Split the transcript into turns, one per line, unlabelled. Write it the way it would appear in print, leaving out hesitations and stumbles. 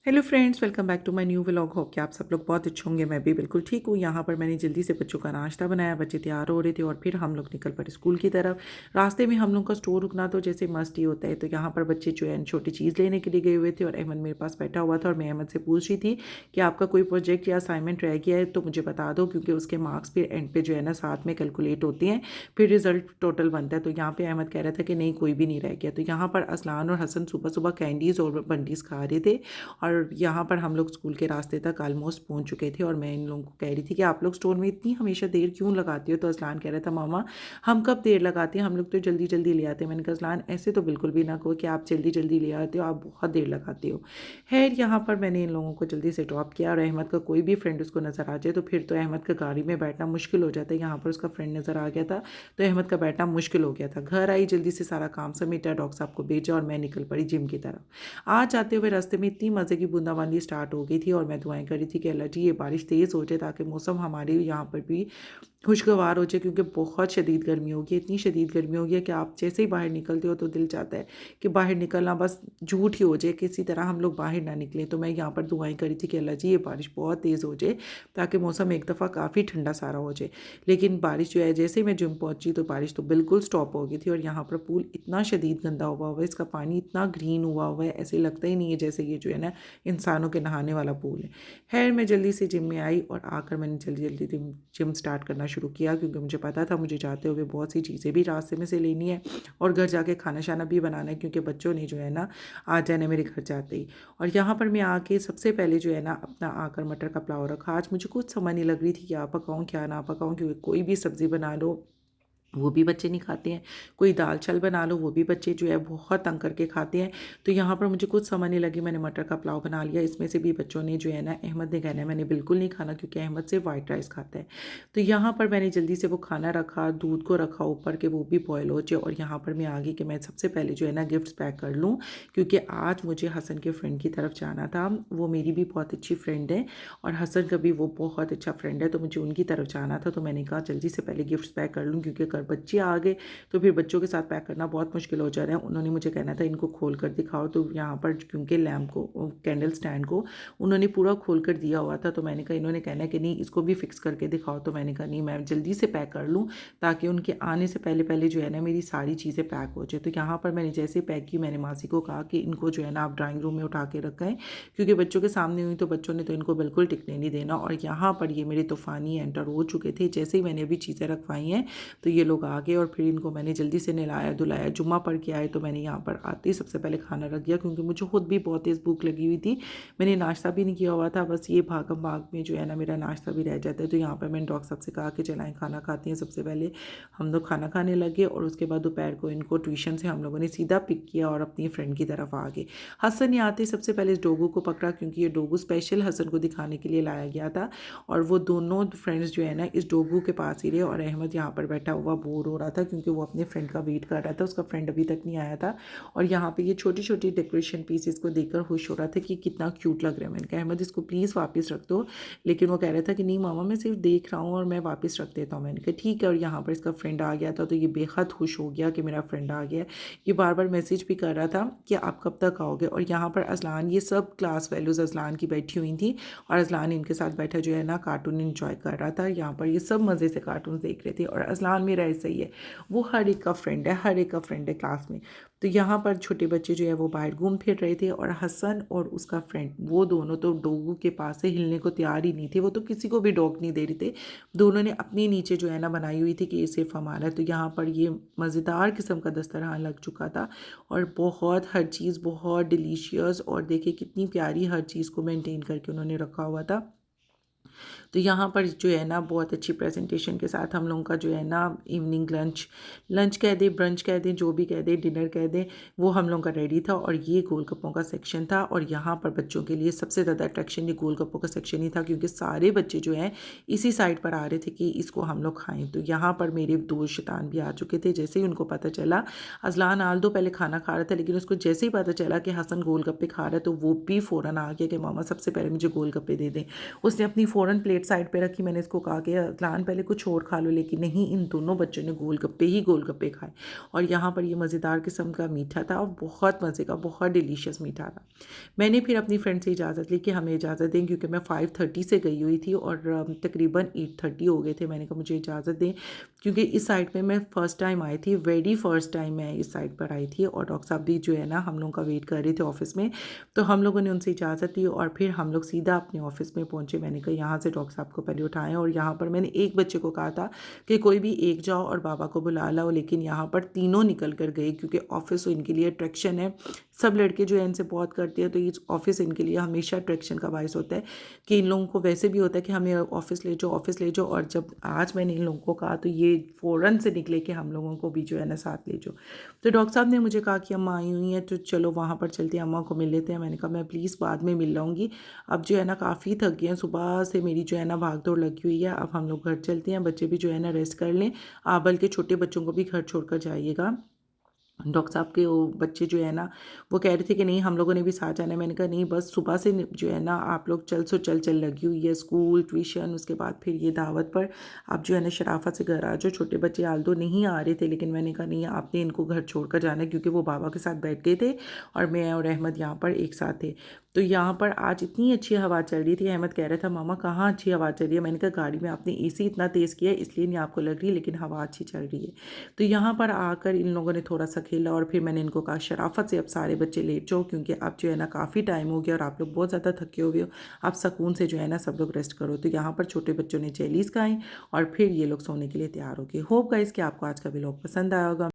Hello friends, welcome back to my new vlog. Hope कि आप सब लोग बहुत अच्छे होंगे। मैं भी बिल्कुल ठीक हूँ। यहाँ पर मैंने जल्दी से बच्चों का नाश्ता बनाया, बच्चे तैयार हो रहे थे और फिर हम लोग निकल पड़े स्कूल की तरफ। रास्ते में हम लोग का स्टोर रुकना तो जैसे मस्ट ही होता है, तो यहाँ पर बच्चे जो है छोटी चीज़ लेने के लिए गए हुए थे और अहमद मेरे पास बैठा हुआ था और मैं अहमद से पूछ रही थी कि आपका कोई प्रोजेक्ट या असाइनमेंट रह गया है तो मुझे बता दो, क्योंकि उसके मार्क्स फिर एंड पे जो है ना साथ में कैलकुलेट होते हैं, फिर रिजल्ट टोटल बनता है। तो यहाँ पे अहमद कह रहा था कि नहीं, कोई भी नहीं रह गया। तो यहाँ पर असलान और हसन सुबह सुबह कैंडीज़ और बंडीज़ खा रहे थे और यहाँ पर हम लोग स्कूल के रास्ते तक ऑलमोस्ट पहुँच चुके थे। और मैं इन लोगों को कह रही थी कि आप लोग स्टोर में इतनी हमेशा देर क्यों लगाती हो। तो असलान कह रहा था मामा हम कब देर लगाते हैं, हम लोग तो जल्दी जल्दी ले आते हैं। मैंने कहा असलान ऐसे तो बिल्कुल भी ना कहो कि आप जल्दी जल्दी ले आते हो, आप बहुत देर लगाते हो। खैर यहाँ पर मैंने इन लोगों को जल्दी से ड्रॉप किया और अहमद का कोई भी फ्रेंड उसको नज़र आ जाए तो फिर तो अहमद का गाड़ी में बैठना मुश्किल हो जाता है। यहाँ पर उसका फ्रेंड नज़र आ गया था तो अहमद का बैठना मुश्किल हो गया था। घर आई, जल्दी से सारा काम समेटा, डॉक्टर साहब को भेजा और मैं निकल पड़ी जिम की तरफ। आज जाते हुए रास्ते में इतनी मज़े की बूंदाबांदी स्टार्ट हो गई थी और मैं दुआएं कर रही थी कि अल्लाह जी ये बारिश तेज़ हो जाए ताकि मौसम हमारे यहाँ पर भी खुशगवार हो जाए, क्योंकि बहुत शदीद गर्मी होगी। इतनी शदीद गर्मी होगी है कि आप जैसे ही बाहर निकलते हो तो दिल चाहता है कि बाहर निकलना बस झूठ ही हो जाए, किसी तरह हम लोग बाहर ना निकलें। तो मैं यहाँ पर दुआएं करी थी कि अल्लाह जी ये बारिश बहुत तेज़ हो जाए ताकि मौसम एक दफ़ा काफ़ी ठंडा सारा हो जाए। लेकिन बारिश जो है, जैसे ही मैं जिम पहुँची तो बारिश तो बिल्कुल स्टॉप हो गई थी और यहाँ पर पूल इतना शदीद गंदा हुआ हुआ है, इसका पानी इतना ग्रीन हुआ हुआ है, ऐसे लगता ही नहीं है जैसे ये जो है ना इंसानों के नहाने वाला पूल है। खैर मैं जल्दी से जिम में आई और आकर मैंने जल्दी जल्दी जिम स्टार्ट करना शुरू किया, क्योंकि मुझे पता था मुझे जाते हुए बहुत सी चीज़ें भी रास्ते में से लेनी है और घर जाके खाना शाना भी बनाना है, क्योंकि बच्चों ने जो है ना आ जाना मेरे घर जाते ही। और यहाँ पर मैं आके सबसे पहले जो है ना अपना आकर मटर का पुलाव रखा। आज मुझे कुछ समझ नहीं लग रही थी क्या पकाऊँ क्या ना पकाऊँ, क्योंकि कोई भी सब्ज़ी बना लो वो भी बच्चे नहीं खाते हैं, कोई दाल चावल बना लो वो भी बच्चे जो है बहुत तंग करके खाते हैं। तो यहाँ पर मुझे कुछ समझ नहीं लगी, मैंने मटर का पुलाव बना लिया। इसमें से भी बच्चों ने जो है ना, अहमद ने कहना है मैंने बिल्कुल नहीं खाना क्योंकि अहमद से वाइट राइस खाता है। तो यहाँ पर मैंने जल्दी से वो खाना रखा, दूध को रखा ऊपर के वो भी बॉयल हो जाए। और यहाँ पर मैं आ गई कि मैं सबसे पहले जो है ना गिफ्ट्स पैक कर लूँ, क्योंकि आज मुझे हसन के फ्रेंड की तरफ जाना था। वो मेरी भी बहुत अच्छी फ्रेंड है और हसन का भी वो बहुत अच्छा फ्रेंड है, तो मुझे उनकी तरफ जाना था। तो मैंने कहा जल्दी से पहले गिफ्ट्स पैक कर लूँ, क्योंकि अगर बच्चे आ गए तो फिर बच्चों के साथ पैक करना बहुत मुश्किल हो जा रहा है। उन्होंने मुझे कहना था इनको खोल कर दिखाओ, तो यहाँ पर क्योंकि लैम्प को, कैंडल स्टैंड को उन्होंने पूरा खोल कर दिया हुआ था, तो मैंने कहा इन्होंने कहना है कि नहीं इसको भी फिक्स करके दिखाओ। तो मैंने कहा नहीं, मैं जल्दी से पैक कर लूँ ताकि उनके आने से पहले पहले जो है ना मेरी सारी चीज़ें पैक हो जाए। तो यहाँ पर मैंने जैसे पैक की, मैंने मासी को कहा कि इनको जो है ना आप ड्राइंग रूम में उठा के रखें, क्योंकि बच्चों के सामने हुई तो बच्चों ने तो इनको बिल्कुल टिकने नहीं देना। और यहाँ पर ये मेरे तूफ़ानी एंटर हो चुके थे। जैसे ही मैंने अभी चीज़ें रखवाई हैं तो ये लोग आ गए और फिर इनको मैंने जल्दी से नहलाया धुलाया। जुम्मा पढ़ के आए तो मैंने यहाँ पर आते ही सबसे पहले खाना रख दिया, क्योंकि मुझे खुद भी बहुत तेज़ भूख लगी हुई थी। मैंने नाश्ता भी नहीं किया हुआ था, बस ये भागम भाग में जो है ना मेरा नाश्ता भी रह जाता है। तो यहाँ पर मैंने डॉक्टर साहब से कहा कि चलाएँ खाना खाते हैं। सबसे पहले हम लोग खाना खाने लगे और उसके बाद दोपहर को इनको ट्यूशन से हम लोगों ने सीधा पिक किया और अपनी फ्रेंड की तरफ आ गए। हसन ने आते सबसे पहले इस डोगू को पकड़ा, क्योंकि ये डोगू स्पेशल हसन को दिखाने के लिए लाया गया था। और वो दोनों फ्रेंड्स जो है ना इस डोगू के पास ही रहे और अहमद यहाँ पर बैठा हुआ बोर हो रहा था, क्योंकि वो अपने फ्रेंड का वेट कर रहा था। उसका फ्रेंड अभी तक नहीं आया था और यहाँ पे ये छोटी छोटी डेकोरेशन पीसेस को देखकर खुश हो रहा था कि कितना क्यूट लग रहा है। मैंने कहा अहमद इसको प्लीज़ वापस रख दो, लेकिन वो कह रहा था कि नहीं मामा मैं सिर्फ देख रहा हूँ और मैं वापस रख देता हूँ। मैंने कहा ठीक है। और यहाँ पर इसका फ्रेंड आ गया था तो ये बेहद खुश हो गया कि मेरा फ्रेंड आ गया। ये बार बार मैसेज भी कर रहा था कि आप कब तक आओगे। और यहाँ पर अजलान, ये सब क्लास वैल्यूज़ अजलान की बैठी हुई थी और अजलान इनके साथ बैठा जो है ना कार्टून इंजॉय कर रहा था। यहाँ पर ये सब मज़े से कार्टून देख रहे थे और अजलान मेरा ऐसा ही है, वो हर एक का फ्रेंड है, हर एक का फ्रेंड है क्लास में। तो यहाँ पर छोटे बच्चे जो है वो बाहर घूम फिर रहे थे और हसन और उसका फ्रेंड वो दोनों तो डॉगू के पास से हिलने को तैयार ही नहीं थे। वो तो किसी को भी डॉग नहीं दे रहे थे। दोनों ने अपनी नीचे जो है ना बनाई हुई थी कि ये सिर्फ हमारा है। तो यहाँ पर ये मज़ेदार किस्म का दस्तरखान लग चुका था और बहुत हर चीज़ बहुत डिलीशियस, और देखिए कितनी प्यारी हर चीज़ को मेंटेन करके उन्होंने रखा हुआ था। तो यहाँ पर जो है ना बहुत अच्छी प्रेजेंटेशन के साथ हम लोगों का जो है ना इवनिंग लंच, लंच कह दें ब्रंच कह दें जो भी कह दें डिनर कह दें, वो हम लोगों का रेडी था। और ये गोलगप्पों का सेक्शन था और यहाँ पर बच्चों के लिए सबसे ज़्यादा अट्रैक्शन ये गोलगप्पों का सेक्शन ही था, क्योंकि सारे बच्चे जो हैं इसी साइड पर आ रहे थे कि इसको हम लोग खाएँ। तो यहाँ पर मेरे दो शैतान भी आ चुके थे। जैसे ही उनको पता चला, अजलान आल्दो पहले खाना खा रहा था, लेकिन उसको जैसे ही पता चला कि हसन गोलगप्पे खा रहा है तो वो भी फ़ौरन आ गया कि मामा सबसे पहले मुझे गोलगप्पे दे दें। उसने अपनी फ़ौरन प्लेट साइड पे रखी। मैंने इसको कहा कि अदलान पहले कुछ और खा लो, लेकिन नहीं, इन दोनों बच्चों ने गोलगप्पे ही गोलगप्पे खाए। और यहाँ पर ये मज़ेदार किस्म का मीठा था और बहुत मज़े का, बहुत डिलीशियस मीठा था। मैंने फिर अपनी फ्रेंड से इजाज़त ली कि हमें इजाज़त दें, क्योंकि मैं 5:30 से गई हुई थी और तकरीबन 8:30 हो गए थे। मैंने कहा मुझे इजाज़त दें, क्योंकि इस साइड पे मैं फ़र्स्ट टाइम आई थी, वेरी फ़र्स्ट टाइम मैं इस साइड पर आई थी। और डॉक्टर साहब भी जो है ना हम लोगों का वेट कर रहे थे ऑफ़िस में। तो हम लोगों ने उनसे इजाज़त ली और फिर हम लोग सीधा अपने ऑफ़िस में पहुँचे। मैंने कहा यहाँ से डॉक्टर साहब को पहले उठाएँ, और यहाँ पर मैंने एक बच्चे को कहा था कि कोई भी एक जाओ और बाबा को बुला लाओ, लेकिन यहाँ पर तीनों निकल कर गए, क्योंकि ऑफ़िस तो इनके लिए अट्रैक्शन है। सब लड़के जो है इनसे बहुत करते हैं, तो ये ऑफ़िस इनके लिए हमेशा अट्रैक्शन का बायस होता है कि इन लोगों को वैसे भी होता है कि हमें ऑफ़िस ले जाओ, ऑफ़िस ले जाओ। और जब आज मैंने इन लोगों को कहा तो ये फ़ौरन से निकले कि हम लोगों को भी जो है ना साथ ले जाओ। तो डॉक्टर साहब ने मुझे कहा कि अम्मा आई हुई हैं, तो चलो वहाँ पर चलते हैं, अम्मा को मिल लेते हैं। मैंने कहा मैं प्लीज़ बाद में मिल लूँगी, अब जो है ना काफ़ी थक गई हैं, सुबह से मेरी जो है ना भाग दौड़ लगी हुई है। अब हम लोग घर चलते हैं, बच्चे भी जो है ना रेस्ट कर लें। आप बल्कि छोटे बच्चों को भी घर छोड़ कर जाइएगा। डॉक्टर साहब के वो बच्चे जो है ना वो कह रहे थे कि नहीं हम लोगों ने भी साथ जाना है। मैंने कहा नहीं, बस सुबह से जो है ना आप लोग चल सो चल चल लगी हुई है, स्कूल ट्यूशन, उसके बाद फिर ये दावत पर। आप जो है ना शराफत से घर आ जाओ। छोटे बच्चे आल्दो नहीं आ रहे थे, लेकिन मैंने कहा नहीं, आपने इनको घर छोड़ कर जाना है, क्योंकि वो बाबा के साथ बैठ गए थे और मैं और अहमद यहाँ पर एक साथ थे। तो यहाँ पर आज इतनी अच्छी हवा चल रही थी। अहमद कह रहा था मामा कहाँ अच्छी हवा चल रही है। मैंने कहा गाड़ी में आपने एसी इतना तेज़ किया है इसलिए नहीं आपको लग रही, लेकिन हवा अच्छी चल रही है। तो यहाँ पर आकर इन लोगों ने थोड़ा सा खेला और फिर मैंने इनको कहा शराफत से अब सारे बच्चे लेट जाओ, क्योंकि अब जो है ना काफ़ी टाइम हो गया और आप लोग बहुत ज़्यादा थके हुए हो। आप सुकून से जो है ना सब लोग रेस्ट करो। तो यहाँ पर छोटे बच्चों ने जेलीज़ खाएँ और फिर ये लोग सोने के लिए तैयार हो गए। होप गाइस कि आपको आज का व्लॉग पसंद आया होगा।